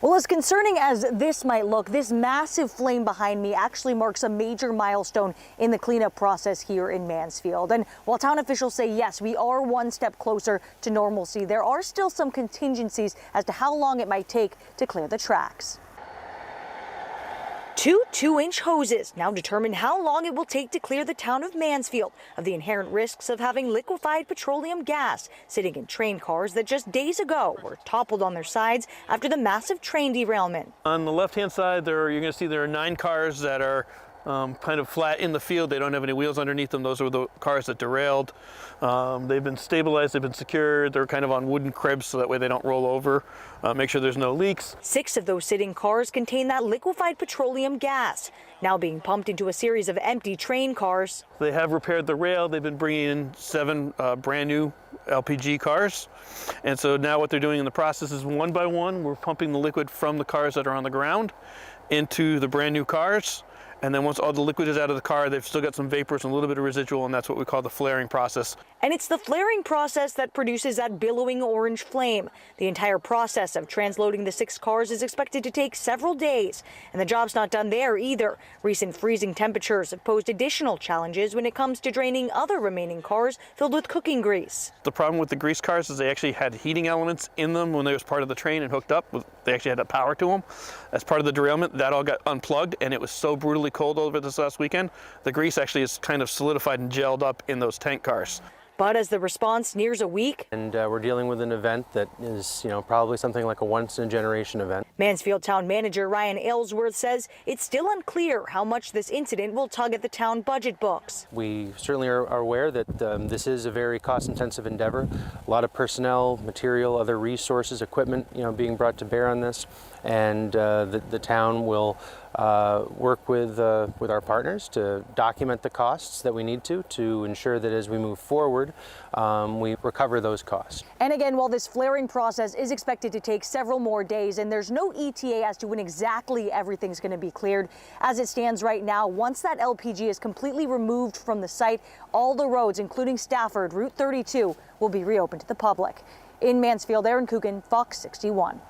Well, as concerning as this might look, this massive flame behind me actually marks a major milestone in the cleanup process here in Mansfield. And while town officials say, yes, we are one step closer to normalcy, there are still some contingencies as to how long it might take to clear the tracks. Two 2-inch hoses now determine how long it will take to clear the town of Mansfield of the inherent risks of having liquefied petroleum gas sitting in train cars that just days ago were toppled on their sides after the massive train derailment. On the left-hand side, you're going to see there are 9 cars that are kind of flat in the field. They don't have any wheels underneath them. Those are the cars that derailed. They've been stabilized, they've been secured. They're kind of on wooden cribs so that way they don't roll over. Make sure there's no leaks. 6 of those sitting cars contain that liquefied petroleum gas, now being pumped into a series of empty train cars. They have repaired the rail. They've been bringing in 7 brand new LPG cars. And so now what they're doing in the process is one by one, we're pumping the liquid from the cars that are on the ground into the brand new cars. And then once all the liquid is out of the car, they've still got some vapors and a little bit of residual, and that's what we call the flaring process. And it's the flaring process that produces that billowing orange flame. The entire process of transloading the 6 cars is expected to take several days. And the job's not done there either. Recent freezing temperatures have posed additional challenges when it comes to draining other remaining cars filled with cooking grease. The problem with the grease cars is they actually had heating elements in them when they was part of the train and hooked up. They actually had power to them. As part of the derailment, that all got unplugged, and it was so brutally cold over this last weekend, the grease actually is kind of solidified and gelled up in those tank cars. But as the response nears a week, and we're dealing with an event that is, probably something like a once-in-a-generation event. Mansfield Town Manager Ryan Aylesworth says it's still unclear how much this incident will tug at the town budget books. We certainly are aware that this is a very cost-intensive endeavor. A lot of personnel, material, other resources, equipment, being brought to bear on this, and the town will work with our partners to document the costs that we need to ensure that as we move forward, we recover those costs. And again, while this flaring process is expected to take several more days, and there's no ETA as to when exactly everything's going to be cleared, as it stands right now, once that LPG is completely removed from the site, all the roads, including Stafford, Route 32, will be reopened to the public. In Mansfield, Aaron Coogan, Fox 61.